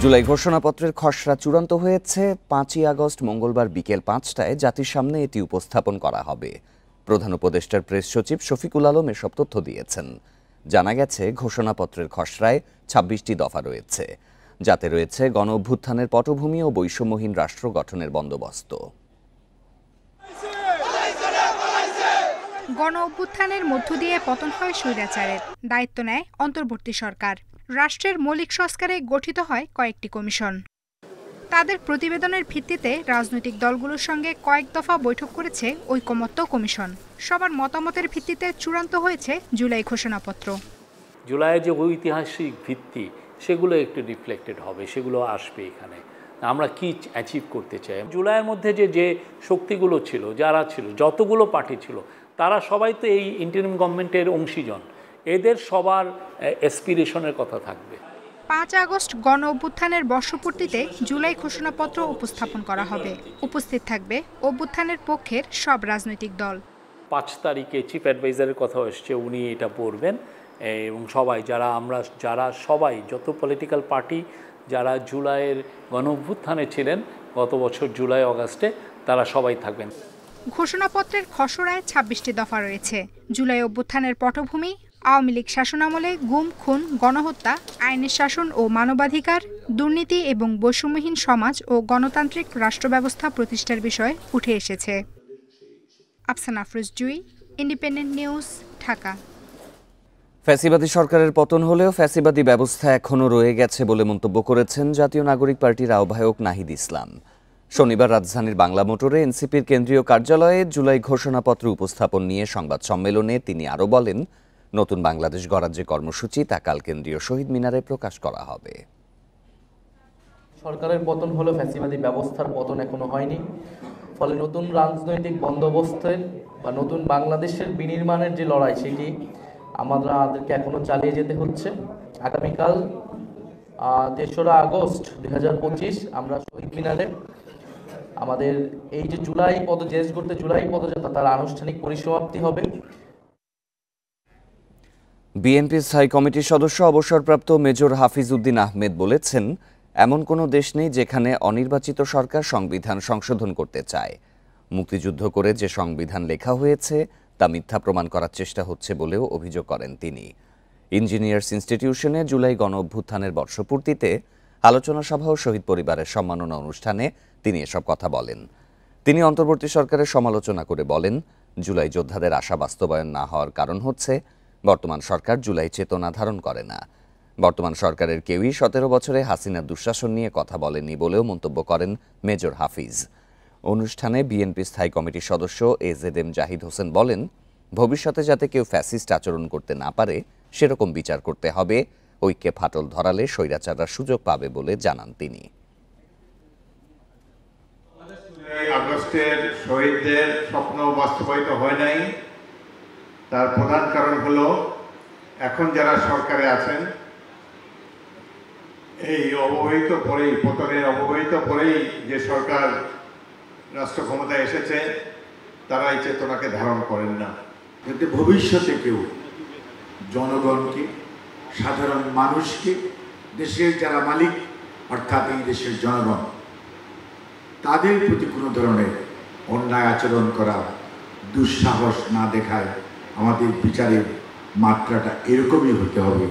জুলাই ঘোষণাপত্রের খসড়া চূড়ান্ত হয়েছে। 5ই আগস্ট মঙ্গলবার বিকেল 5টায় জাতির সামনে এটি উপস্থাপন করা হবে। প্রধান উপদেষ্টার প্রেস সচিব শফিকুল আলম এসব তথ্য দিয়েছেন। জানা গেছে, ঘোষণাপত্রের খসড়ায় 26টি দফা রয়েছে, যাতে রয়েছে গণ অভ্যুত্থানের পটভূমি ও বৈষম্যহীন রাষ্ট্র গঠনের বন্দোবস্ত। গণ অভ্যুত্থানের মধ্য দিয়ে পতন হয় স্বৈরাচারের, দায়িত্ব নেয় অন্তর্বর্তী সরকার। রাষ্ট্রের মৌলিক সংস্কারে গঠিত হয় কয়েকটি কমিশন। তাদের প্রতিবেদনের ভিত্তিতে রাজনৈতিক দলগুলোর সঙ্গে কয়েক দফা বৈঠক করেছে ঐকমত্য কমিশন। সবার মতামতের ভিত্তিতে চূড়ান্ত হয়েছে জুলাই ঘোষণাপত্র। জুলাইয়ের যে ঐতিহাসিক ভিত্তি, সেগুলো একটু রিফ্লেক্টেড হবে, সেগুলো আসবে এখানে। আমরা কি অ্যাচিভ করতে চাই। জুলাইয়ের মধ্যে যে শক্তিগুলো ছিল, যারা ছিল, যতগুলো পার্টি ছিল, তারা সবাই তো এই ইন্টারিম গভর্নমেন্টের অংশীজন। এদের সবার অ্যাসপিরেশনের কথা থাকবে। 5 আগস্ট গণ অভ্যুত্থানের বর্ষপূর্তিতে জুলাই ঘোষণাপত্র উপস্থাপন করা হবে। উপস্থিত থাকবে অভ্যুত্থানের পক্ষের সব রাজনৈতিক দল। 5 তারিখে চিফ অ্যাডভাইজারের কথা এসছে, উনি এটা পড়বেন এবং সবাই যারা সবাই যত পলিটিক্যাল পার্টি যারা জুলাইয়ের গণ অভ্যুত্থানে ছিলেন গত বছর জুলাই আগস্টে, তারা সবাই থাকবেন। ঘোষণাপত্রের খসড়ায় 26টি দফা রয়েছে। জুলাই অভ্যুত্থানের পটভূমি, আওয়ামী লীগ শাসনামলে গুম, খুন, গণহত্যা, আইনের শাসন ও মানবাধিকার, দুর্নীতি এবং বৈষম্যহীন সমাজ ও গণতান্ত্রিক রাষ্ট্র ব্যবস্থা প্রতিষ্ঠার বিষয় উঠে এসেছে। আফসানা আফরোজ জুই, ইন্ডিপেন্ডেন্ট নিউজ, ঢাকা। ফ্যাসিবাদী সরকারের পতন হলেও ফ্যাসিবাদী ব্যবস্থা এখনও রয়ে গেছে বলে মন্তব্য করেছেন জাতীয় নাগরিক পার্টির আহ্বায়ক নাহিদ ইসলাম। শনিবার রাজধানীর বাংলা মোটরে এনসিপির কেন্দ্রীয় কার্যালয়ে জুলাই ঘোষণাপত্র উপস্থাপন নিয়ে সংবাদ সম্মেলনে তিনি আরও বলেন, নতুন বাংলাদেশ গড়ার যে কর্মসূচি তা কাল কেন্দ্রীয় শহীদ মিনারে প্রকাশ করা হবে। সরকারের পতন হলো, ফ্যাসিবাদী ব্যবস্থার পতন এখনো হয়নি। ফলে নতুন রাজনৈতিক বন্দোবস্তের বা নতুন বাংলাদেশের বিনির্মাণের যে লড়াই, সেটি আমাদেরকে এখনো চালিয়ে যেতে হচ্ছে। আগামীকাল 3রা আগস্ট 2025 আমরা শহীদ মিনারে আমাদের এই যে জুলাই পদযাত্রা তার আনুষ্ঠানিক পরিসমাপ্তি হবে। বিএনপি স্থায়ী কমিটির সদস্য অবসরপ্রাপ্ত মেজর হাফিজ উদ্দিন আহমেদ বলেছেন, এমন কোনো দেশ নেই যেখানে অনির্বাচিত সরকার সংবিধান সংশোধন করতে চায়। মুক্তিযুদ্ধ করে যে সংবিধান লেখা হয়েছে তা মিথ্যা প্রমাণ করার চেষ্টা হচ্ছে বলেও অভিযোগ করেন তিনি। ইঞ্জিনিয়ার্স ইনস্টিটিউশনে জুলাই গণ অভ্যুত্থানের বর্ষপূর্তিতে আলোচনা সভা ও শহীদ পরিবারের সম্মাননা অনুষ্ঠানে তিনি এসব কথা বলেন। তিনি অন্তর্বর্তী সরকারের সমালোচনা করে বলেন, জুলাই যোদ্ধাদের আশা বাস্তবায়ন না হওয়ার কারণ হচ্ছে বর্তমান সরকার জুলাই চেতনা ধারণ করে না। বর্তমান সরকারের কেউই 17 বছরে হাসিনার দুঃশাসন নিয়ে কথা বলেনি বলেও মন্তব্য করেন মেজর হাফিজ। অনুষ্ঠানে বিএনপি স্থায়ী কমিটির সদস্য এজেডএম জাহিদ হোসেন বলেন, ভবিষ্যতে যাতে কেউ ফ্যাসিস্ট আচরণ করতে না পারে সেরকম বিচার করতে হবে। ঐক্যে ফাটল ধরালে স্বৈরাচাররা সুযোগ পাবে বলে জানান তিনি। আগস্টের শহীদদের স্বপ্ন বাস্তবায়িত হয় নাই, তার প্রধান কারণ হলো এখন যারা সরকারে আছেন, এই পতনের অবহিত পরেই যে সরকার রাষ্ট্র ক্ষমতায় এসেছে, তারা এই চেতনাকে ধারণ করেন না। যাতে ভবিষ্যতে কেউ জনগণকে, সাধারণ মানুষকে, দেশের যারা মালিক অর্থাৎ এই দেশের জনগণ, তাদের প্রতি কোনো ধরনের অন্যায় আচরণ করা, দুঃসাহস না দেখায় আমাদের বিচারের মাত্রাটা এরকমই হতে হবে।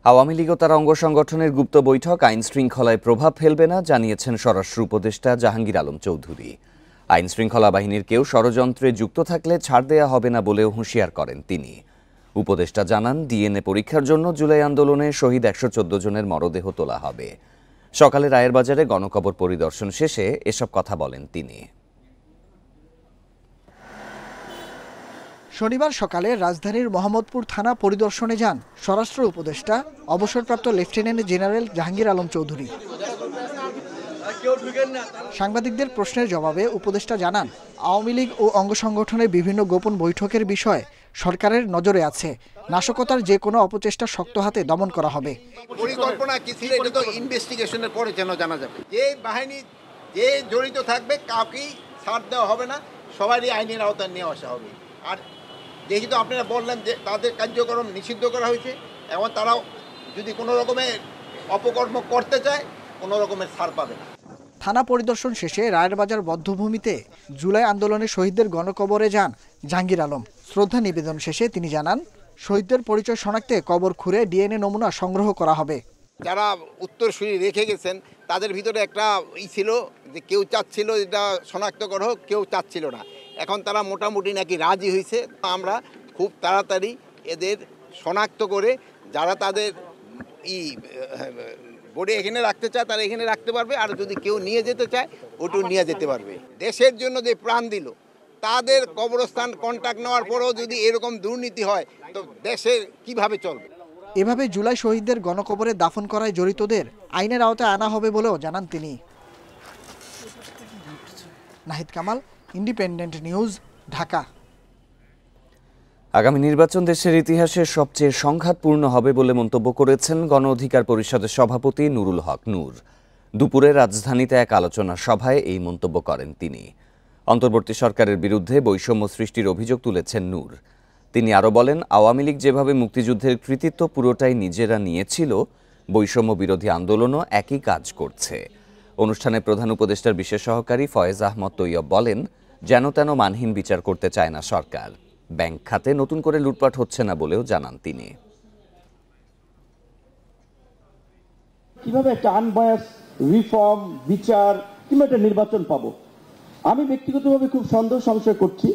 আওয়ামী লীগ ও তার অঙ্গ সংগঠনের গুপ্ত বৈঠক আইন শৃঙ্খলায় প্রভাব ফেলবে না জানিয়েছেন স্বরাষ্ট্র উপদেষ্টা জাহাঙ্গীর আলম চৌধুরী। আইন শৃঙ্খলা বাহিনীর কেউ ষড়যন্ত্রে যুক্ত থাকলে ছাড় দেয়া হবে না বলেও হুঁশিয়ার করেন তিনি। উপদেষ্টা জানান, ডিএনএ পরীক্ষার জন্য জুলাই আন্দোলনে শহীদ 114 জনের মরদেহ তোলা হবে। সকালে রায়ের বাজারে গণকবর পরিদর্শন শেষে এসব কথা বলেন তিনি। শনিবার সকালে রাজধানীর মোহাম্মদপুর থানা পরিদর্শনে যান স্বরাষ্ট্র উপদেষ্টা অবসরপ্রাপ্ত লেফটেন্যান্ট জেনারেল জাহাঙ্গীর আলম চৌধুরী। সাংবাদিকদের প্রশ্নের জবাবে উপদেষ্টা জানান, আওয়ামী লীগ ও অঙ্গ সংগঠনের বিভিন্ন গোপন বৈঠকের বিষয়ে সরকারের নজরে আছে। নাশকতার যে কোনো অপচেষ্টা শক্ত হাতে দমন করা হবে। পরিকল্পনা কি ছিল এটা তো ইনভেস্টিগেশনের পরে যেন জানা যাবে। যে বাহিনী যে জড়িত থাকবে কাউকেই ছাড় দেওয়া হবে না, সবারই আইনের আওতায় নিয়ে আসা হবে। আর যেহেতু আপনারা বললেন যে তাদের কার্যক্রম নিষিদ্ধ করা হয়েছে, এবং তারাও যদি কোনো রকমের অপকর্ম করতে চায় কোনো রকমের ছাড় পাবে না। থানা পরিদর্শন শেষে রায়ের বাজার বধ্যভূমিতে জুলাই আন্দোলনে শহীদদের গণকবরে যান জাহাঙ্গীর আলম। শ্রদ্ধা নিবেদন শেষে তিনি জানান, শহীদদের পরিচয় শনাক্তে কবর খুঁড়ে ডিএনএ নমুনা সংগ্রহ করা হবে। যারা উত্তরসূরি রেখে গেছেন তাদের ভিতরে একটা ছিল যে কেউ চাচ্ছিল এটা শনাক্ত করা হোক, কেউ চাচ্ছিল না। এখন তারা মোটামুটি নাকি রাজি হয়েছে। আমরা খুব তাড়াতাড়ি এদের শনাক্ত করে যারা তাদের বোর্ডে এখানে রাখতে চায় তারা এখানে রাখতে পারবে, আর যদি কেউ নিয়ে যেতে চায় ওটু নিয়ে যেতে পারবে। দেশের জন্য যে প্রাণ দিল তাদের কবরস্থান কন্ট্যাক্ট নেওয়ার পরেও যদি এরকম দুর্নীতি হয় তো দেশের কিভাবে চলবে? এভাবে জুলাই শহীদদের গণকবরে দাফন করায় জড়িতদের আইনের আওতায় আনা হবে বলেও জানান তিনি। Nahid Kamal, independent news, Dhaka. আগামী নির্বাচন দেশের ইতিহাসে সবচেয়ে সংঘাতপূর্ণ হবে বলে মন্তব্য করেছেন গণ অধিকার পরিষদের সভাপতি নুরুল হক নূর। দুপুরে রাজধানীতে এক আলোচনা সভায় এই মন্তব্য করেন তিনি। অন্তর্বর্তী সরকারের বিরুদ্ধে বৈষম্য সৃষ্টির অভিযোগ তুলেছেন নূর। তিনি আরও বলেন, আওয়ামী লীগ যেভাবে মুক্তিযুদ্ধের কৃতিত্ব পুরোটাই নিজেরা নিয়েছিল, বৈষম্য বিরোধী আন্দোলনও একই কাজ করছে। অনুষ্ঠানে প্রধান উপদেষ্টার বিশেষ সহকারী ফয়েজ আহমদ তৈয়ব বলেন, যেন তেন মানহীন বিচার করতে চায় না সরকার। ব্যাংক খাতে নতুন করে লুটপাট হচ্ছে না বলেও জানান তিনি। কিভাবে একটা আনবায়াস রিফর্ম, বিচার কিংবা একটা নির্বাচন পাবো? আমি ব্যক্তিগতভাবে খুব সন্দেহ সংশয় করছি,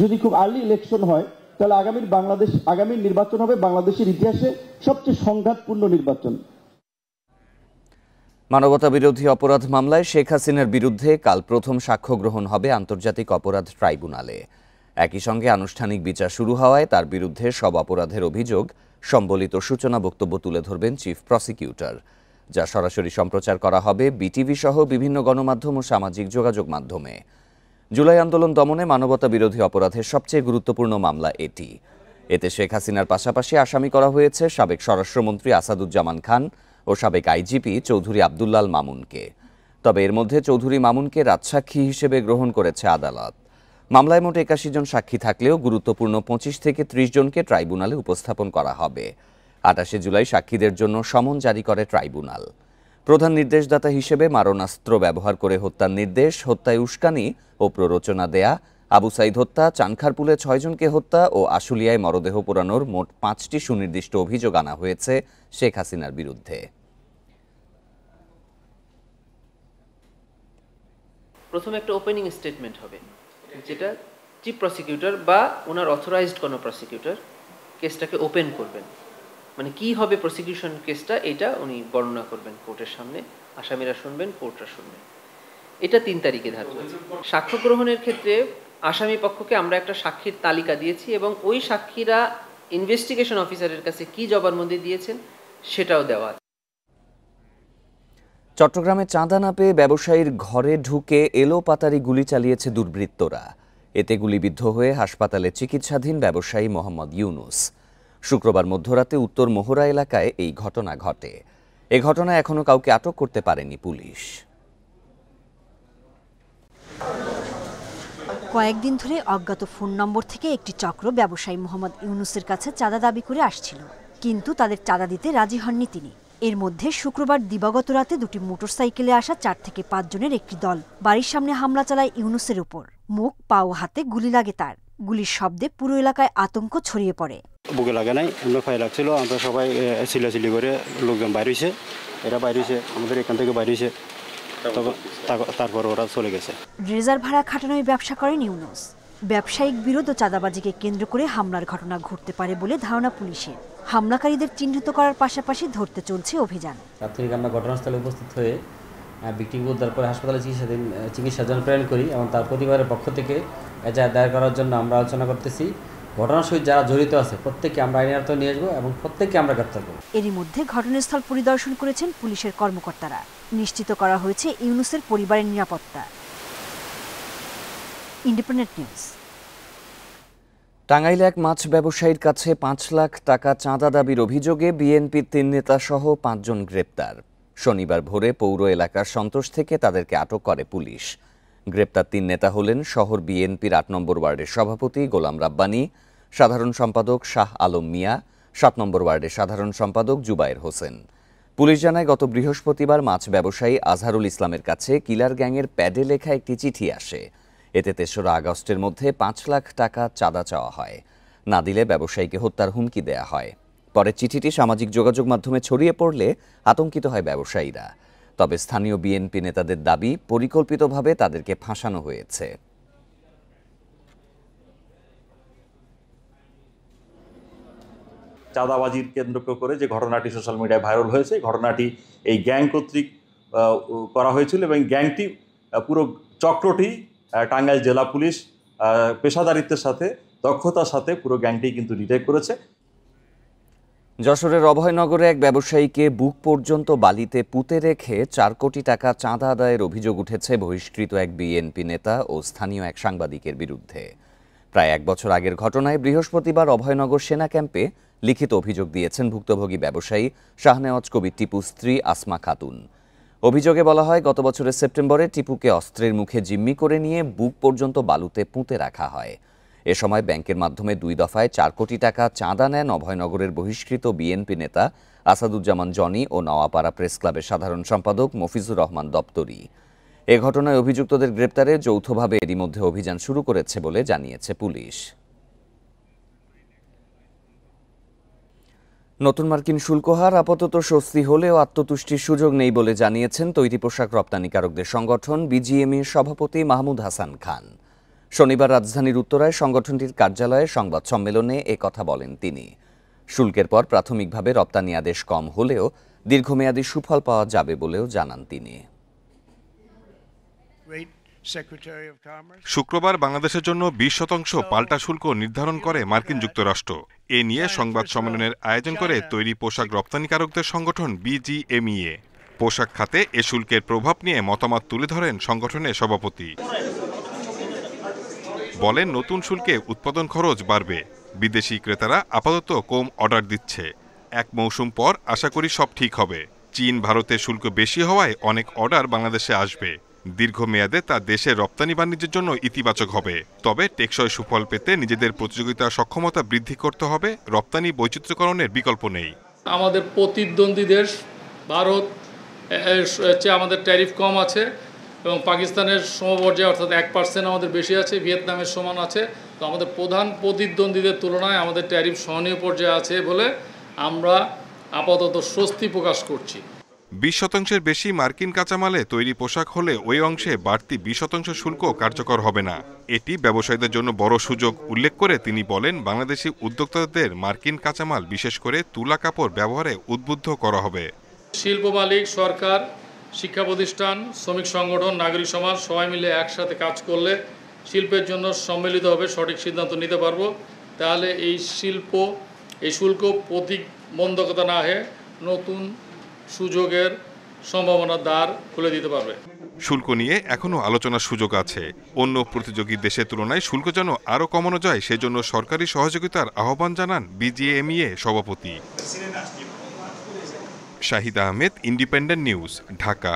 যদি খুব আর্লি ইলেকশন হয় তাহলে আগামীর নির্বাচন হবে বাংলাদেশের ইতিহাসে সবচেয়ে সংঘাতপূর্ণ নির্বাচন। মানবতা বিরোধী অপরাধ মামলায় শেখ হাসিনার বিরুদ্ধে কাল প্রথম সাক্ষ্য গ্রহণ হবে আন্তর্জাতিক অপরাধ ট্রাইব্যুনালে। একই সঙ্গে আনুষ্ঠানিক বিচার শুরু হওয়ায় তার বিরুদ্ধে সব অপরাধের অভিযোগ সম্বলিত সূচনা বক্তব্য তুলে ধরবেন চিফ প্রসিকিউটর, যা সরাসরি সম্প্রচার করা হবে বিটিভি সহ বিভিন্ন গণমাধ্যম ও সামাজিক যোগাযোগ মাধ্যমে। জুলাই আন্দোলন দমনে মানবতা বিরোধী অপরাধের সবচেয়ে গুরুত্বপূর্ণ মামলা এটি। এতে শেখ হাসিনার পাশাপাশি আসামি করা হয়েছে সাবেক স্বরাষ্ট্রমন্ত্রী আসাদুজ্জামান খান ও সাবেক আইজিপি চৌধুরী আব্দুল্লাল মামুনকে। তবে এর মধ্যে চৌধুরী মামুনকে রাজসাক্ষী হিসেবে গ্রহণ করেছে আদালত। মামলায় মোট ৮১ জন সাক্ষী থাকলেও গুরুত্বপূর্ণ ২৫ থেকে ৩০ জনকে ট্রাইব্যুনালে উপস্থাপন করা হবে। ২৮ জুলাই সাক্ষীদের জন্য সমন জারি করে ট্রাইব্যুনাল। প্রধান নির্দেশদাতা হিসেবে মারণাস্ত্র ব্যবহার করে হত্যার নির্দেশ, হত্যায় উস্কানি ও প্ররোচনা দেয়া, আবু সাইদ হত্যা, চানখারপুলে ৬ জনকে হত্যা ও আশুলিয়ায় মরদেহ পোড়ানোর মোট ৫টি সুনির্দিষ্ট অভিযোগ আনা হয়েছে শেখ হাসিনার বিরুদ্ধে। প্রথমে একটা ওপেনিং স্টেটমেন্ট হবে, যেটা চিফ প্রসিকিউটর বা ওনার অথরাইজড কোনো প্রসিকিউটর কেসটাকে ওপেন করবেন। মানে কি হবে প্রসিকিউশন কেসটা, এটা উনি বর্ণনা করবেন কোর্টের সামনে, আসামিরা শুনবেন, কোর্টরা শুনবেন। এটা ৩ তারিখে ধার্য হয়েছে। সাক্ষ্য গ্রহণের ক্ষেত্রে আসামি পক্ষকে আমরা একটা সাক্ষীর তালিকা দিয়েছি এবং ওই সাক্ষীরা ইনভেস্টিগেশন অফিসারের কাছে কি জবানবন্দি দিয়েছেন সেটাও দেওয়া। চট্টগ্রামে চাঁদা না পেয়ে ব্যবসায়ীর ঘরে ঢুকে এলোপাতাড়ি গুলি চালিয়েছে দুর্বৃত্তরা। এতে গুলিবিদ্ধ হয়ে হাসপাতালে চিকিৎসাধীন ব্যবসায়ী মোহাম্মদ ইউনুস। শুক্রবার মধ্যরাতে উত্তর মোহরা এলাকায় এই ঘটনা ঘটে। এ ঘটনায় এখনো কাউকে আটক করতে পারেনি পুলিশ। কয়েকদিন ধরে অজ্ঞাত ফোন নম্বর থেকে একটি চক্র ব্যবসায়ী মোহাম্মদ ইউনুসের কাছে চাঁদা দাবি করে আসছিল, কিন্তু তাদের চাঁদা দিতে রাজি হননি তিনি। এর মধ্যে শুক্রবার দিবাগত রাতে দুটি মোটরসাইকেলে আসা ৪ থেকে ৫ জনের একটি দল বাড়ির সামনে হামলা চালায় ইউনুসের উপর। মুখ, পা ও হাতে গুলি লাগে তার। গুলির শব্দে পুরো এলাকায় আতঙ্ক ছড়িয়ে পড়ে। বুকে লাগে নাই, আমরা ভয় লাগছিল, আমরা সবাই চিল্লাচিল্লি করে লোকজন বাইর হয়েছে, এরা বাইর হয়েছে, আমাদের এখান থেকে বাইর হয়েছে, তারপর ওরা চলে গেছে। রেজার ভাড়া খাটানোয় ব্যবসা করেন ইউনুস। ব্যবসায়িক বিরোধ ও চাঁদাবাজিকে কেন্দ্র করে হামলার ঘটনা ঘটতে পারে বলে ধারণা পুলিশের। হামলাকারীদের চিহ্নিত করার পাশাপাশি ধরতে চলছে অভিযান। প্রাথমিক আমরা ঘটনাস্থলে উপস্থিত হয়ে ভিকটিমকে উদ্ধার করে হাসপাতালে চিকিৎসার জন্য প্রেরণ করি এবং তার পরিবারের পক্ষ থেকে এজাহার দায়ের করার জন্য আমরা আলোচনা করতেছি। ঘটনার সহিত যারা জড়িত আছে প্রত্যেককে আমরা আইনের আওতায় নিয়ে আসবো এবং প্রত্যেককে আমরা গ্রেফতার করব। এরই মধ্যে ঘটনাস্থল পরিদর্শন করেছেন পুলিশের কর্মকর্তারা। নিশ্চিত করা হয়েছে ইউনুসের পরিবারের নিরাপত্তা। Independent news. টাঙ্গাইলে এক মাছ ব্যবসায়ীর কাছে ৫ লাখ টাকা চাঁদা দাবির অভিযোগে বিএনপির ৩ নেতা সহ ৫ জন গ্রেপ্তার। শনিবার ভোরে পৌর এলাকার সন্তোষ থেকে তাদেরকে আটক করে পুলিশ। গ্রেপ্তার ৩ নেতা হলেন শহর বিএনপির ৮ নম্বর ওয়ার্ডের সভাপতি গোলাম রাব্বানী, সাধারণ সম্পাদক শাহ আলম মিয়া, ৭ নম্বর ওয়ার্ডের সাধারণ সম্পাদক জুবায়ের হোসেন। পুলিশ জানায় গত বৃহস্পতিবার মাছ ব্যবসায়ী আজহারুল ইসলামের কাছে কিলার গ্যাংয়ের প্যাডে লেখা একটি চিঠি আসে। এতে ৩রা আগস্টের মধ্যে ৫ লাখ টাকা চাঁদা চাওয়া হয়, না দিলে ব্যবসায়ীকে হত্যার হুমকি দেয়া হয়। পরে চিঠিটি সামাজিক যোগাযোগ মাধ্যমে ছড়িয়ে পড়লে আতঙ্কিত হয় ব্যবসায়ীরা। তবে স্থানীয় বিএনপি নেতাদের দাবি, পরিকল্পিতভাবে তাদেরকে ফাঁসানো হয়েছে। চাঁদাবাজির কেন্দ্র করে যে ঘটনাটি সোশ্যাল মিডিয়ায় ভাইরাল হয়েছে, ঘটনাটি এই গ্যাং কর্তৃক করা হয়েছিল এবং গ্যাংটি পুরো চক্রটি টাঙ্গাইল জেলা পুলিশ পেশাদারিত্বের সাথে, দক্ষতার সাথে পুরো গ্যাংটি কিন্তু ডিটেক্ট করেছে। যশোরের অভয়নগরে এক ব্যবসায়ীকে বুক পর্যন্ত বালিতে পুঁতে রেখে ৪ কোটি টাকা চাঁদা আদায়ের অভিযোগ উঠেছে বহিষ্কৃত এক বিএনপি নেতা ও স্থানীয় এক সাংবাদিকের বিরুদ্ধে। প্রায় ১ বছর আগের ঘটনায় বৃহস্পতিবার অভয়নগর সেনা ক্যাম্পে লিখিত অভিযোগ দিয়েছেন ভুক্তভোগী ব্যবসায়ী শাহনেওয়াজ কবির টিপুর স্ত্রী আসমা খাতুন। অভিযোগে বলা হয়, গত বছরের সেপ্টেম্বরে টিপুকে অস্ত্রের মুখে জিম্মি করে নিয়ে বুক পর্যন্ত বালুতে পুঁতে রাখা হয়। এ সময় ব্যাংকের মাধ্যমে ২ দফায় ৪ কোটি টাকা চাঁদা নেন অভয়নগরের বহিষ্কৃত বিএনপি নেতা আসাদুজ্জামান জনি ও নওয়াপাড়া প্রেস ক্লাবের সাধারণ সম্পাদক মফিজুর রহমান দপ্তরি। এ ঘটনায় অভিযুক্তদের গ্রেপ্তারে যৌথভাবে এরই মধ্যে অভিযান শুরু করেছে বলে জানিয়েছে পুলিশ। নতুন মার্কিন শুল্ক হার আপাতত স্বস্তি হলেও আত্মতুষ্টির সুযোগ নেই বলে জানিয়েছেন তৈরি পোশাক রপ্তানিকারকদের সংগঠন বিজিএমইর সভাপতি মাহমুদ হাসান খান। শনিবার রাজধানীর উত্তরায় সংগঠনটির কার্যালয়ে সংবাদ সম্মেলনে এ কথা বলেন তিনি। শুল্কের পর প্রাথমিকভাবে রপ্তানি আদেশ কম হলেও দীর্ঘমেয়াদী সুফল পাওয়া যাবে বলেও জানান তিনি। শুক্রবার বাংলাদেশের জন্য ২০% পাল্টা শুল্ক নির্ধারণ করে মার্কিন যুক্তরাষ্ট্র। এ নিয়ে সংবাদ সম্মেলনের আয়োজন করে তৈরি পোশাক রপ্তানিকারকদের সংগঠন বিজিএমইএ। পোশাক খাতে এ শুল্কের প্রভাব নিয়ে মতামত তুলে ধরেন সংগঠনের সভাপতি। বলেন, নতুন শুল্কে উৎপাদন খরচ বাড়বে, বিদেশি ক্রেতারা আপাতত কম অর্ডার দিচ্ছে। ১ মৌসুম পর আশা করি সব ঠিক হবে। চীন ভারতে শুল্ক বেশি হওয়ায় অনেক অর্ডার বাংলাদেশে আসবে। দীর্ঘমেয়াদে তা দেশের রপ্তানি বাণিজ্যের জন্য ইতিবাচক হবে। তবে টেকসই সুফল পেতে নিজেদের প্রতিযোগিতা সক্ষমতা বৃদ্ধি করতে হবে। রপ্তানি বৈচিত্র্যকরণের বিকল্প নেই। আমাদের প্রতিদ্বন্দ্বী দেশ ভারত চেয়ে আমাদের ট্যারিফ কম আছে এবং পাকিস্তানের সমপর্যায়ে অর্থাৎ 1% আমাদের বেশি আছে, ভিয়েতনামের সমান আছে। তো আমাদের প্রধান প্রতিদ্বন্দ্বীদের তুলনায় আমাদের ট্যারিফ সহনীয় পর্যায়ে আছে বলে আমরা আপাতত স্বস্তি প্রকাশ করছি। ২০% বেশি মার্কিন কাঁচামালে তৈরি পোশাক হলে ওই অংশে বাড়তি ২০% শুল্ক কার্যকর হবে না। এটি ব্যবসায়ীদের জন্য বড় সুযোগ উল্লেখ করে তিনি বলেন, বাংলাদেশি উদ্যোক্তাদের মার্কিন কাঁচামাল বিশেষ করে তুলা কাপড় ব্যবহারে উদ্বুদ্ধ করা হবে। শিল্প মালিক, সরকার, শিক্ষা প্রতিষ্ঠান, শ্রমিক সংগঠন, নাগরিক সমাজ সবাই মিলে একসাথে কাজ করলে শিল্পের জন্য সম্মিলিতভাবে সঠিক সিদ্ধান্ত নিতে পারবো। তাহলে এই শুল্ক প্রতিবন্ধকতা না হয়ে নতুন সুযোগের সম্ভাবনার দ্বার খুলে দিতে পারবে। শুল্ক নিয়ে এখনও আলোচনার সুযোগ আছে। অন্য প্রতিযোগী দেশের তুলনায় শুল্ক যেন আরও কমানো যায়, সেজন্য সরকারি সহযোগিতার আহ্বান জানান বিজিএমইএ সভাপতি। Shahid Ahmed, independent news, Dhaka.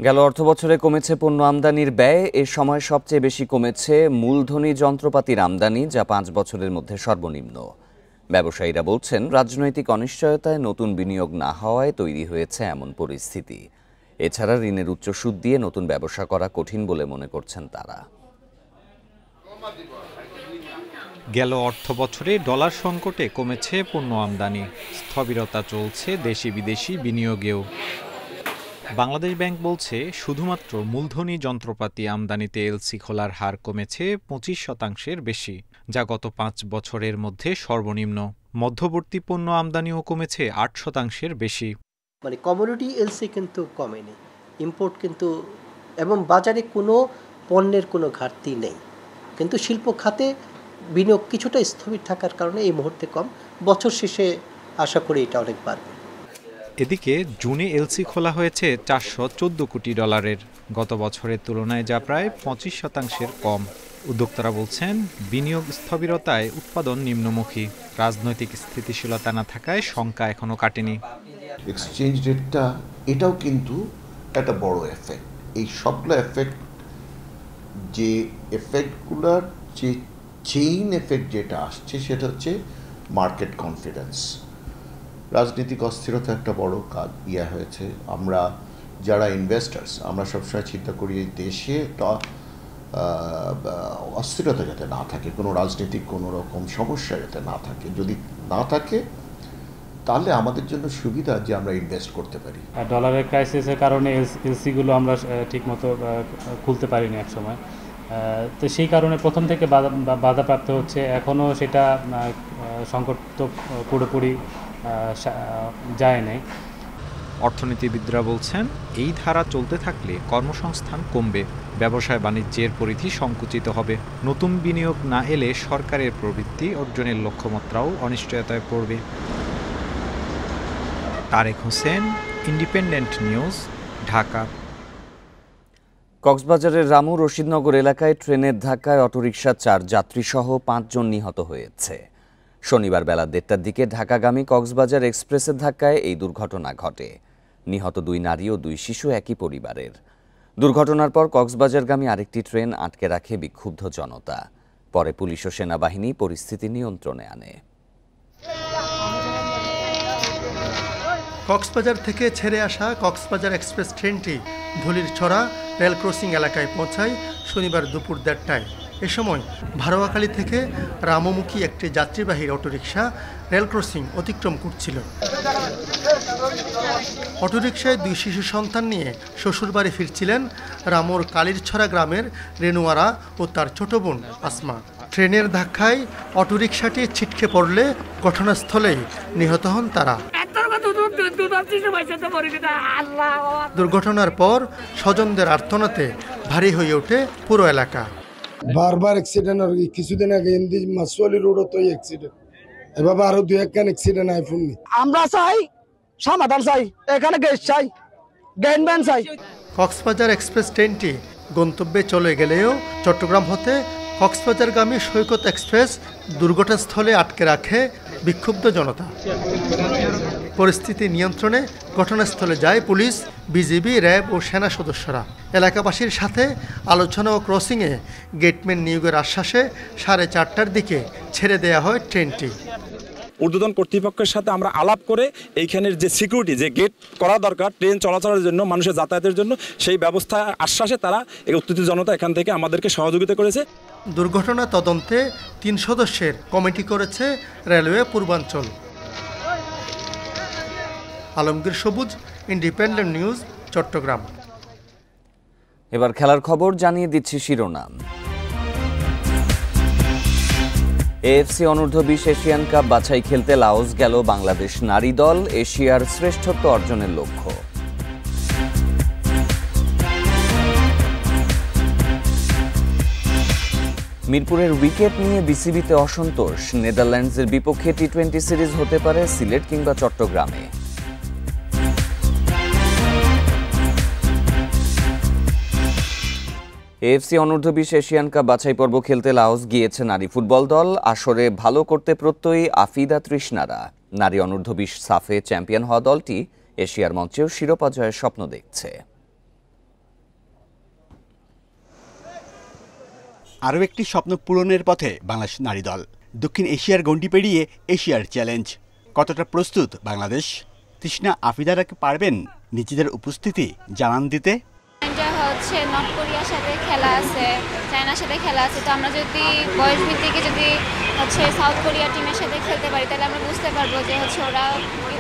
গেল অর্থবছরে কমেছে পণ্য আমদানির ব্যয়। এ সময় সবচেয়ে বেশি কমেছে মূলধনী যন্ত্রপাতির আমদানি, যা 5 বছরের মধ্যে সর্বনিম্ন। ব্যবসায়ীরা বলছেন, রাজনৈতিক অনিশ্চয়তায় নতুন বিনিয়োগ না হওয়ায় তৈরি হয়েছে এমন পরিস্থিতি। এছাড়া ঋণের উচ্চ সুদ দিয়ে নতুন ব্যবসা করা কঠিন বলে মনে করছেন তারা। গেল অর্থবছরে ডলার সংকটে কমেছে পণ্য আমদানি, স্থবিরতা চলছে দেশি বিদেশি বিনিয়োগেও। বাংলাদেশ ব্যাংক বলছে, শুধুমাত্র মূলধনী যন্ত্রপাতি আমদানিতে এলসি খোলার হার কমেছে 25% বেশি, যা গত 5 বছরের মধ্যে সর্বনিম্ন। মধ্যবর্তী পণ্য আমদানিও কমেছে 8% বেশি। মানে কমোডিটি এলসি কিন্তু কমেনি, ইম্পোর্ট কিন্তু, এবং বাজারে কোনো পণ্যের কোনো ঘাটতি নেই, কিন্তু শিল্প খাতে বিনিয়োগ কিছুটা স্থবির থাকার কারণে এই মুহূর্তে কম। বছর শেষে আশা করি এটা অনেক বাড়বে। এদিকে জুনে এলসি খোলা হয়েছে 414 কোটি ডলারের, গত বছরের তুলনায় যা প্রায় 25% কম। উদ্যোক্তারা বলছেন, বিনিয়োগ স্থবিরতায় উৎপাদন নিম্নমুখী। রাজনৈতিক স্থিতিশীলতা না থাকায় শঙ্কা এখনো কাটেনি। এক্সচেঞ্জ রেটটা, এটাও কিন্তু একটা বড় এফেক্ট। এই সবগুলো এফেক্ট, যে এফেক্টগুলোর যে চেইন এফেক্ট যেটা আসছে, সেটা হচ্ছে মার্কেট কনফিডেন্স। রাজনৈতিক অস্থিরতা একটা বড় কাজ হয়েছে। আমরা যারা ইনভেস্টার্স আমরা সবসময় চিন্তা করি এই দেশে অস্থিরতা যাতে না থাকে, কোনো রাজনৈতিক কোনো রকম সমস্যা যাতে না থাকে। যদি না থাকে তাহলে আমাদের জন্য সুবিধা যে আমরা ইনভেস্ট করতে পারি। ডলারের ক্রাইসিসের কারণে এলসিগুলো আমরা ঠিকমতো খুলতে পারিনি এক সময়, তো সেই কারণে প্রথম থেকে বাধাপ্রাপ্ত হচ্ছে। এখনও সেটা সংকট তো পুরোপুরি যায় নাই। অর্থনীতিবিদরা বলছেন এই ধারা চলতে থাকলে কর্মসংস্থান কমবে, ব্যবসায় বাণিজ্যের পরিধি সংকুচিত হবে, নতুন বিনিয়োগ না এলে সরকারের প্রবৃদ্ধি অর্জনের লক্ষ্যমাত্রাও অনিশ্চয়তায় পড়বে। Tarek Hossain, independent news, Dhaka. কক্সবাজারের রামু রশিদনগর এলাকায় ট্রেনের ধাক্কায় অটোরিকশার 4 যাত্রীসহ 5 জন নিহত হয়েছে। শনিবার বেলা 1:30টার দিকে ঢাকাগামী কক্সবাজার এক্সপ্রেসের ধাক্কায় এই দুর্ঘটনা ঘটে। নিহত 2 নারী ও 2 শিশু একই পরিবারের। দুর্ঘটনার পর কক্সবাজারগামী আরেকটি ট্রেন আটকে রাখে বিক্ষুব্ধ জনতা। পরে পুলিশ ও সেনাবাহিনী পরিস্থিতি নিয়ন্ত্রণে আনে। কক্সবাজার থেকে ছেড়ে আসা কক্সবাজার এক্সপ্রেস ট্রেনটি ধুলিরছড়া রেল ক্রসিং এলাকায় পৌঁছায় শনিবার দুপুর 1:30টায়। এ সময় ভারোয়াখালী থেকে রামুমুখী একটি যাত্রীবাহী অটোরিকশা রেল ক্রসিং অতিক্রম করছিল। অটোরিকশায় 2 শিশু সন্তান নিয়ে শ্বশুরবাড়ি ফিরছিলেন রামুর কালীরছড়া গ্রামের রেনুয়ারা ও তার ছোট বোন আসমা। ট্রেনের ধাক্কায় অটোরিকশাটি ছিটকে পড়লে ঘটনাস্থলেই নিহত হন তারা। দুর্ঘটনার পর স্বজনদের আর্তনাতে ভারী হয়ে ওঠে পুরো এলাকা। বারবার অ্যাক্সিডেন্ট, আর কিছুদিন আগে ইন্দি মাসওয়ালি রোডও তো অ্যাক্সিডেন্ট, এভাবে আরো 2-1 অ্যাক্সিডেন্ট আইফোন। আমরা চাই সমাধান, চাই এখানে গ্যাস চাই, গ্যানম্যান চাই। কক্সবাজার এক্সপ্রেস ট্রেনটি গন্তব্যে চলে গেলেও চট্টগ্রাম হতে কক্সবাজারগামী সৈকত এক্সপ্রেস দুর্ঘটনাস্থলে আটকে রাখে বিক্ষুব্ধ জনতা। পরিস্থিতি নিয়ন্ত্রণে ঘটনাস্থলে যায় পুলিশ, বিজিবি, র্যাব ও সেনা সদস্যরা। এলাকাবাসীর সাথে আলোচনা ও ক্রসিংয়ে গেটম্যান নিয়োগের আশ্বাসে 4:30টার দিকে ছেড়ে দেয়া হয় ট্রেনটি। ঊর্ধ্বতন কর্তৃপক্ষের সাথে আমরা আলাপ করে এইখানের যে সিকিউরিটি, যে গেট করা দরকার ট্রেন চলাচলের জন্য, মানুষের যাতায়াতের জন্য, সেই ব্যবস্থা আশ্বাসে তারা এই উত্তেজিত জনতা এখান থেকে আমাদেরকে সহযোগিতা করেছে। দুর্ঘটনা তদন্তে 3 সদস্যের কমিটি করেছে রেলওয়ে পূর্বাঞ্চল। আলমগীর সবুজ, ইন্ডিপেন্ডেন্ট নিউজ, চট্টগ্রাম। এবার খেলার খবর জানিয়ে দিচ্ছি শিরোনাম। এএফসি অনূর্ধ্ব-20 এশিয়ান কাপ বাছাই খেলতে লাওস গেল বাংলাদেশ নারী দল, এশিয়ার শ্রেষ্ঠত্ব অর্জনের লক্ষ্য। মিরপুরের উইকেট নিয়ে বিসিবিতে অসন্তোষ, নেদারল্যান্ডসের বিপক্ষে টি-20 সিরিজ হতে পারে সিলেট কিংবা চট্টগ্রামে। এএফসি অনূর্ধ্ব-20 এশিয়ান কাপ বাছাই পর্ব খেলতে লাওস গিয়েছে নারী ফুটবল দল। আসরে ভালো করতে প্রত্যয়ী আফিদা তৃষ্ণারা। নারী অনূর্ধ্ব-20 সাফে চ্যাম্পিয়ন হওয়া দলটি এশিয়ার মঞ্চেও শিরোপা জয়ের স্বপ্ন দেখছে। আরও একটি স্বপ্ন পূরণের পথে বাংলাদেশ নারী দল। দক্ষিণ এশিয়ার গণ্ডি পেরিয়ে এশিয়ার চ্যালেঞ্জ। কতটা প্রস্তুত বাংলাদেশ? তৃষ্ণা আফিদারা পারবেন নিজেদের উপস্থিতি জানান দিতে? হচ্ছে নর্থ কোরিয়ার সাথে খেলা আছে, চায়নার সাথে খেলা আছে, তো আমরা যদি বয়স ভিত্তিকে যদি হচ্ছে সাউথ কোরিয়া টিমের সাথে খেলতে পারি তাহলে আমরা বুঝতে পারবো যে হচ্ছে ওরা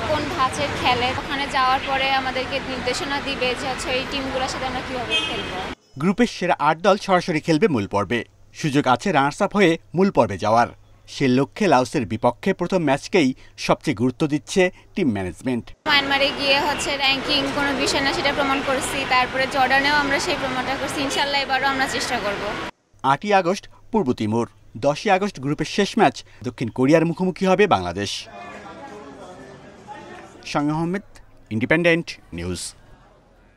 কোন ধাঁচের খেলে। ওখানে যাওয়ার পরে আমাদেরকে নির্দেশনা দিবে যে হচ্ছে এই টিমগুলোর সাথে আমরা কীভাবে খেলবো। গ্রুপের সেরা 8 দল সরাসরি খেলবে মূল পর্বে। সুযোগ আছে রানার্স আপ হয়ে মূল পর্বে যাওয়ার। সে লক্ষ্যে লাওসের বিপক্ষে প্রথম ম্যাচকেই সবচেয়ে গুরুত্ব দিচ্ছে টিম ম্যানেজমেন্ট। মায়ানমারে গিয়ে হচ্ছে র্যাঙ্কিং কোনো বিষয় না, সেটা প্রমাণ করছি। তারপরে জর্ডানেও আমরা সেই প্রমাণটা করছি। ইনশাল্লাহ এবারও আমরা চেষ্টা করব। 8ই আগস্ট পূর্ব তিমুর, 10ই আগস্ট গ্রুপের শেষ ম্যাচ দক্ষিণ কোরিয়ার মুখোমুখি হবে বাংলাদেশ। Shamim Ahmed, independent news.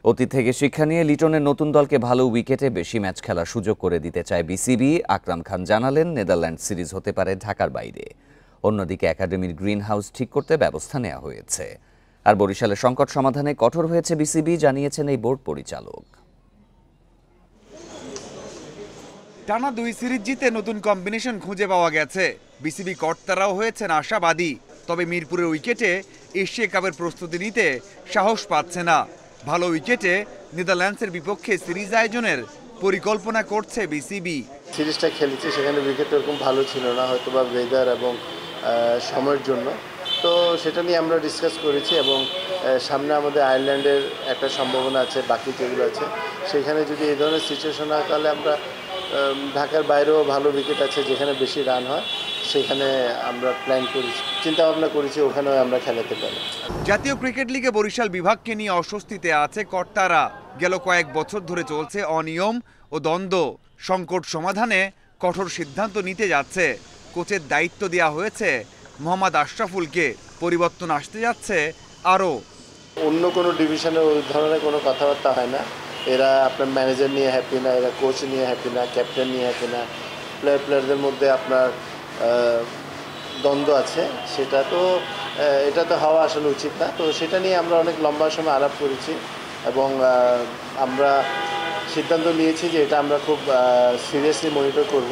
অতীত থেকে শিক্ষা নিয়ে লিটনের নতুন দলকে ভালো উইকেটে বেশি ম্যাচ খেলার সুযোগ করে দিতে চায় বিসিবি। আকরাম খান জানালেন নেদারল্যান্ড সিরিজ হতে পারে ঢাকার বাইরে। অন্যদিকে একাডেমির গ্রিন হাউস ঠিক করতে ব্যবস্থা নেওয়া হয়েছে। আর বরিশালের সংকট সমাধানে কঠোর হয়েছে বিসিবি, জানিয়েছেন এই বোর্ড পরিচালক। টানা 2 সিরিজ জিতে নতুন কম্বিনেশন খুঁজে পাওয়া গেছে। বিসিবি কর্তারাও হয়েছেন আশাবাদী। তবে মিরপুরের উইকেটে এশিয়া কাপের প্রস্তুতি নিতে সাহস পাচ্ছে না। ভালো উইকেটে নেদারল্যান্ডসের বিপক্ষে সিরিজ আয়োজনের পরিকল্পনা করছে বিসিবি। সিরিজটা খেলেছি, সেখানে উইকেট এরকম ভালো ছিল না, হয়তো বা ওয়েদার এবং সময়ের জন্য। তো সেটা নিয়ে আমরা ডিসকাস করেছি এবং সামনে আমাদের আয়ারল্যান্ডের একটা সম্ভাবনা আছে, বাকি যেগুলো আছে সেখানে যদি এই ধরনের সিচুয়েশন হয় তাহলে আমরা ঢাকার বাইরেও ভালো উইকেট আছে যেখানে বেশি রান হয়, সেখানে আমরা প্ল্যান করেছি, চিন্তা ভাবনা করেছি ওখানেও আমরা খেলাতে পারি। জাতীয় ক্রিকেট লিগে বরিশাল বিভাগকে নিয়ে অস্বস্তিতে আছে কর্তারা। গেল কয়েক বছর ধরে চলছে অনিয়ম ও দ্বন্দ্ব। সংকট সমাধানে কঠোর সিদ্ধান্ত নিতে যাচ্ছে। কোচের দায়িত্ব দেওয়া হয়েছে মোহাম্মদ আশরাফুলকে। পরিবর্তন আসতে যাচ্ছে আরও। অন্য কোনো ডিভিশনে ওই ধরনের কোনো কথাবার্তা হয় না। এরা আপনার ম্যানেজার নিয়ে হ্যাপি না, এরা কোচ নিয়ে হ্যাপি না, ক্যাপ্টেন নিয়ে হ্যাপি না, প্লেয়ারদের মধ্যে আপনার দ্বন্দ্ব আছে, সেটা তো এটা তো হওয়া আসলে উচিত না। তো সেটা নিয়ে আমরা অনেক লম্বা সময় আলাপ করেছি এবং আমরা সিদ্ধান্ত নিয়েছি যে এটা আমরা খুব সিরিয়াসলি মনিটর করব।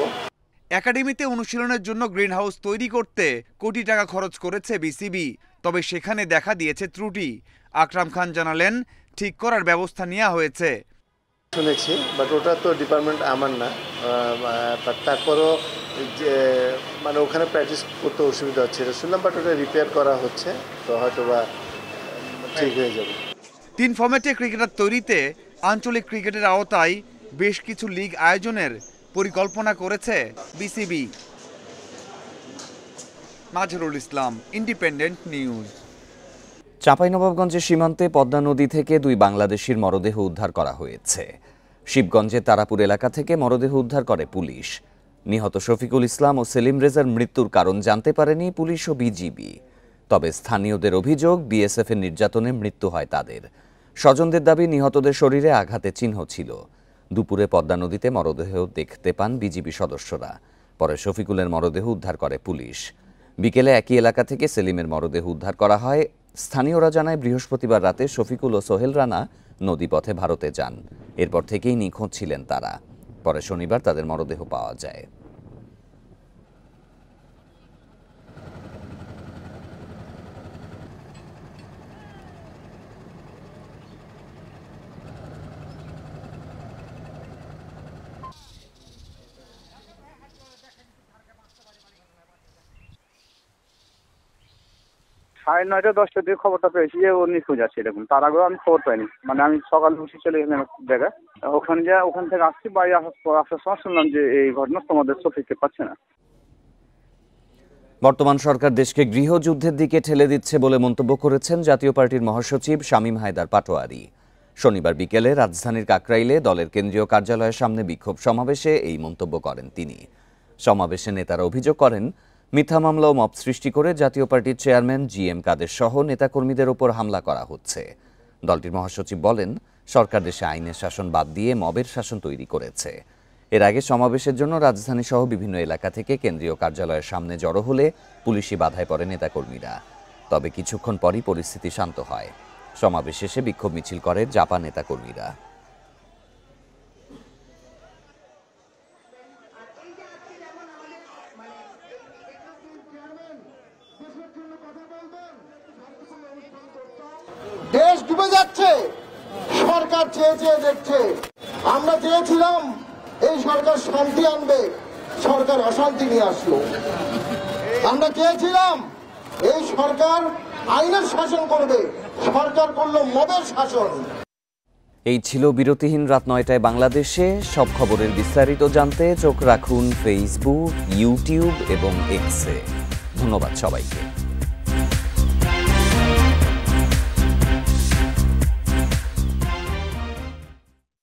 একাডেমিতে অনুশীলনের জন্য গ্রিন হাউস তৈরি করতে কোটি টাকা খরচ করেছে বিসিবি, তবে সেখানে দেখা দিয়েছে ত্রুটি। আকরাম খান জানালেন, ঠিক করার ব্যবস্থা নেওয়া হয়েছে। শুনেছি, বাট ওটা তো ডিপার্টমেন্ট আমার না, বাট তারপরও যে মানে ওখানে প্র্যাকটিস করতে অসুবিধা হচ্ছে এটা শুনলাম, বাট ওটা রিপেয়ার করা হচ্ছে, তো হয়তো বা ঠিক হয়ে যাবে। 3 ফরম্যাটে ক্রিকেটার তৈরিতে আঞ্চলিক ক্রিকেটের আওতায় বেশ কিছু লিগ আয়োজনের পরিকল্পনা করেছে BCB. Mazharul Islam, independent news. চাঁপাইনবাবগঞ্জের সীমান্তে পদ্মা নদী থেকে 2 বাংলাদেশির মরদেহ উদ্ধার করা হয়েছে। শিবগঞ্জের তারাপুর এলাকা থেকে মরদেহ উদ্ধার করে পুলিশ। নিহত শফিকুল ইসলাম ও সেলিম রেজার মৃত্যুর কারণ জানতে পারেনি পুলিশ ও বিজিবি। তবে স্থানীয়দের অভিযোগ, বিএসএফের নির্যাতনে মৃত্যু হয় তাদের। স্বজনদের দাবি, নিহতদের শরীরে আঘাতের চিহ্ন ছিল। দুপুরে পদ্মা নদীতে মরদেহ দেখতে পান বিজিবি সদস্যরা। পরে শফিকুলের মরদেহ উদ্ধার করে পুলিশ। বিকেলে একই এলাকা থেকে সেলিমের মরদেহ উদ্ধার করা হয়। স্থানীয়রা জানায়, বৃহস্পতিবার রাতে শফিকুল ও সোহেল রানা নদীপথে ভারতে যান। এরপর থেকেই নিখোঁজ ছিলেন তারা। পরে শনিবার তাদের মরদেহ পাওয়া যায়। সাড়ে 9টা 10টার দিকে খবরটা পেয়েছি যে ও নিখোঁজ আছে এরকম। তার আগেও আমি খবর পাইনি, মানে আমি সকালে উঠে চলে গেলাম এক জায়গায়, ওখান থেকে আসছি, বাড়ি আসার সময় শুনলাম যে এই ঘটনা, তোমাদের শফিককে পাচ্ছে না। বর্তমান সরকার দেশকে গৃহযুদ্ধের দিকে ঠেলে দিচ্ছে বলে মন্তব্য করেছেন জাতীয় পার্টির মহাসচিব শামীম হায়দার পাটোয়ারি। শনিবার বিকেলে রাজধানীর কাকরাইলে দলের কেন্দ্রীয় কার্যালয়ের সামনে বিক্ষোভ সমাবেশে এই মন্তব্য করেন তিনি। সমাবেশে নেতারা অভিযোগ করেন, মিথ্যা মামলা ও মব সৃষ্টি করে জাতীয় পার্টির চেয়ারম্যান জিএম কাদের সহ নেতাকর্মীদের ওপর হামলা করা হচ্ছে। দলটির মহাসচিব বলেন, সরকার দেশে আইনের শাসন বাদ দিয়ে মবের শাসন তৈরি করেছে। এর আগে সমাবেশের জন্য রাজধানী সহ বিভিন্ন এলাকা থেকে কেন্দ্রীয় কার্যালয়ের সামনে জড়ো হলে পুলিশি বাধায় পড়ে নেতাকর্মীরা। তবে কিছুক্ষণ পরই পরিস্থিতি শান্ত হয়। সমাবেশ শেষে বিক্ষোভ মিছিল করে জাপা নেতাকর্মীরা। দেশ ডুবে যাচ্ছে, সরকার চেয়ে চেয়ে দেখছে। আমরা চেয়েছিলাম এই সরকার শান্তি আনবে, সরকার অশান্তি নিয়ে আসলো। আমরা চেয়েছিলাম এই সরকার আইনের শাসন করবে, সরকার করলো মবের শাসন। এই ছিল বিরতিহীন রাত 9টায় বাংলাদেশে। সব খবরের বিস্তারিত জানতে চোখ রাখুন ফেসবুক, ইউটিউব এবং এক্সে। ধন্যবাদ সবাইকে।